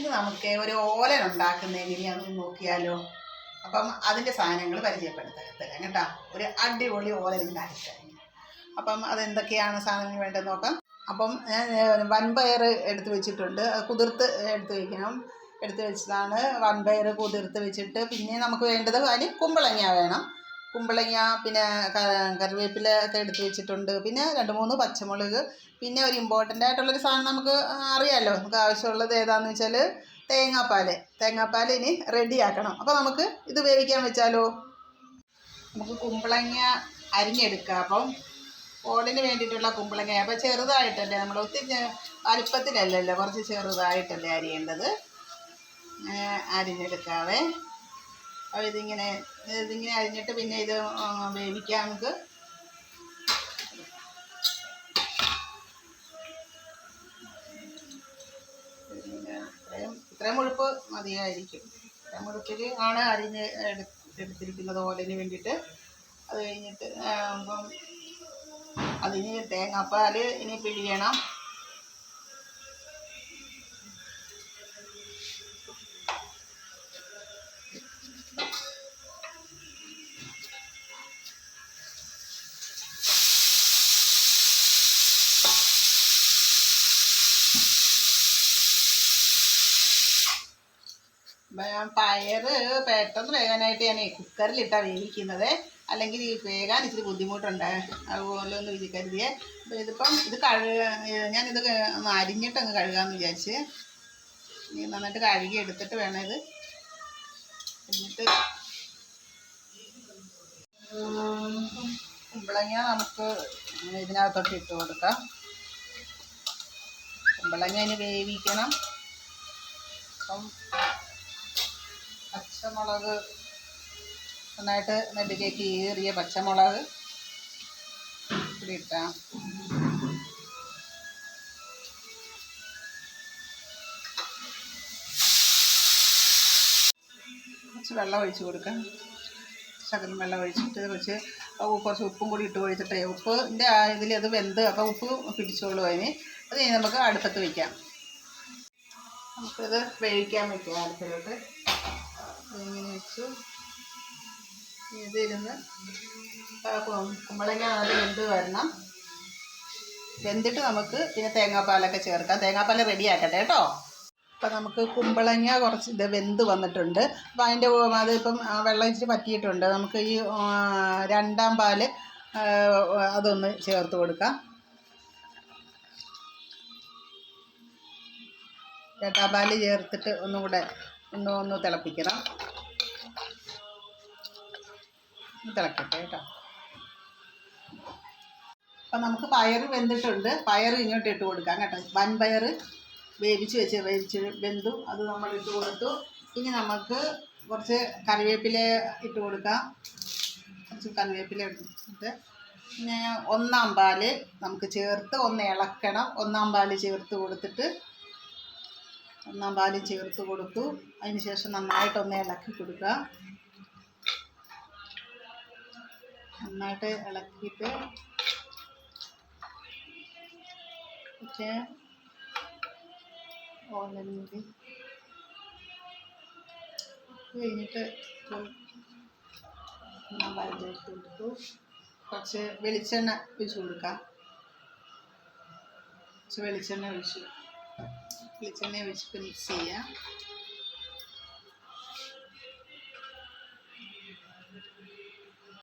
ഇന്ന് നമുക്ക് ഒരു ഓലൻ ഉണ്ടാക്കുന്ന എങ്ങനെയാണെന്ന് നോക്കിയാലോ. അപ്പം അതിൻ്റെ സാധനങ്ങൾ പരിചയപ്പെടുത്തരാം കേട്ടോ. ഒരു അടിപൊളി ഓലൻ ഉണ്ടാക്കിക്കഴിഞ്ഞു. അപ്പം അതെന്തൊക്കെയാണ് സാധനങ്ങൾ വേണ്ടതെന്ന് നോക്കാം. അപ്പം ഞാൻ വൻപയർ എടുത്ത് വെച്ചിട്ടുണ്ട്. കുതിർത്ത് എടുത്ത് വെച്ചതാണ് വൻപയർ കുതിർത്ത് വെച്ചിട്ട്. പിന്നെ നമുക്ക് വേണ്ടത് അതിന് കുമ്പളങ്ങ വേണം. കുമ്പളങ്ങ, പിന്നെ കറിവേപ്പില ഒക്കെ എടുത്ത് വെച്ചിട്ടുണ്ട്. പിന്നെ 2-3 പച്ചമുളക്. പിന്നെ ഒരു ഇമ്പോർട്ടൻ്റ് ആയിട്ടുള്ളൊരു സാധനം നമുക്ക് അറിയാമല്ലോ, നമുക്ക് ആവശ്യമുള്ളത് ഏതാണെന്ന് വെച്ചാൽ തേങ്ങാപ്പാൽ ഇനി റെഡിയാക്കണം. അപ്പോൾ നമുക്ക് ഇത് വേവിക്കാൻ വെച്ചാലോ. നമുക്ക് കുമ്പളങ്ങ അരിഞ്ഞെടുക്കാം. അപ്പം ഓടിന് വേണ്ടിയിട്ടുള്ള കുമ്പളങ്ങ അപ്പോൾ ചെറുതായിട്ടല്ലേ, നമ്മൾ ഒത്തിരി വലിപ്പത്തിലല്ലല്ലോ, കുറച്ച് ചെറുതായിട്ടല്ലേ അരിയേണ്ടത്. അരിഞ്ഞെടുക്കാവേ. അപ്പോൾ ഇതിങ്ങനെ അരിഞ്ഞിട്ട് പിന്നെ ഇത് വേവിക്കാം നമുക്ക്. ഇത്രയും മുഴുപ്പ് മതിയായിരിക്കും. ഇത്രയും മുഴുപ്പിൽ ആണ് എടുത്തിരിക്കുന്നത് ഓലന് വേണ്ടിയിട്ട്. അത് കഴിഞ്ഞിട്ട് അപ്പം അതിന് തേങ്ങാപ്പാൽ ഇനി പിഴിയണം. പയർ പെട്ടെന്ന് വേകാനായിട്ട് ഞാൻ കുക്കറിലിട്ടാണ് വേവിക്കുന്നത്. അല്ലെങ്കിൽ ഈ വേകാൻ ഇച്ചിരി ബുദ്ധിമുട്ടുണ്ട്. അതുപോലെ ഒന്ന് കരുതിയേ. അപ്പോൾ ഇതിപ്പം ഞാനിത് അരിഞ്ഞിട്ടങ്ങ് കഴുകാമെന്ന് വിചാരിച്ച്. ഇനി നന്നായിട്ട് കഴുകി എടുത്തിട്ട് വേണം ഇത്. എന്നിട്ട് കുമ്പളങ്ങ നമുക്ക് ഇതിനകത്തോട്ട് ഇട്ട് കൊടുക്കാം. കുമ്പളങ്ങ ഇനി വേവിക്കണം. അപ്പം പച്ചമുളക് നന്നായിട്ട് നെല്ലിലേക്ക് ഏറിയ പച്ചമുളക് ഇവിടെ ഇട്ടാം. കുറച്ച് വെള്ളം ഒഴിച്ച് കൊടുക്കാം. ശകലം വെള്ളം ഒഴിച്ചിട്ട് കുറച്ച് ഉപ്പും കൂടി ഇട്ട് ഒഴിച്ചിട്ട് ഉപ്പിൻ്റെ ഇതിൽ അത് വെന്ത് അപ്പോൾ ഉപ്പ് പിടിച്ചോളൂ അതിന്. അത് കഴിഞ്ഞ് നമുക്ക് അടുപ്പത്ത് വയ്ക്കാം. നമുക്കിത് വേവിക്കാൻ വയ്ക്കാം അടുപ്പിലോട്ട്. ഇങ്ങനെ വെച്ചു ഇതിരുന്ന് കുമ്പളങ്ങ ആദ്യം വെന്ത് വരണം. വെന്തിട്ട് നമുക്ക് പിന്നെ തേങ്ങാപ്പാലൊക്കെ ചേർക്കാം. തേങ്ങാപ്പാൽ റെഡിയാക്കട്ടെ കേട്ടോ. അപ്പം നമുക്ക് കുമ്പളങ്ങ കുറച്ച് ഇത് വെന്ത് വന്നിട്ടുണ്ട്. അപ്പോൾ അതിപ്പം വെള്ളം ഇച്ചിരി പറ്റിയിട്ടുണ്ട്. നമുക്ക് ഈ 2ാം പാൽ അതൊന്ന് ചേർത്ത് കൊടുക്കാം. 2ാം പാൽ ചേർത്തിട്ട് ഒന്നുകൂടെ ഒന്ന് തിളപ്പിക്കണം. തിളക്കട്ടെ കേട്ടോ. അപ്പം നമുക്ക് പയർ വെന്തിട്ടുണ്ട്. പയർ ഇങ്ങോട്ട് ഇട്ട് കൊടുക്കാം കേട്ടോ. വൻപയർ വേവിച്ച് വെന്തു. അത് നമ്മൾ ഇട്ട് കൊടുത്തു. ഇനി നമുക്ക് കുറച്ച് കറിവേപ്പില ഇട്ട് കൊടുക്കാം. കുറച്ച് കറിവേപ്പില ഇട്ടിട്ട് പിന്നെ 1ാം പാൽ നമുക്ക് ചേർത്ത് ഒന്ന് ഇളക്കണം. 1ാം പാൽ ചേർത്ത് കൊടുത്തിട്ട് 1ാം പാൽ ചേർത്ത് കൊടുത്തു. അതിന് ശേഷം നന്നായിട്ടൊന്ന് ഇളക്കി കൊടുക്കുക. നന്നായിട്ട് ഇളക്കിയിട്ട് ഓലനൂടി കഴിഞ്ഞിട്ട് ചേർത്ത് കൊടുത്തു. കുറച്ച് വെളിച്ചെണ്ണ ഒഴിച്ച് കൊടുക്കാം. വെളിച്ചെണ്ണ ഒഴിച്ചിട്ട് മിക്സ് ചെയ്യാം.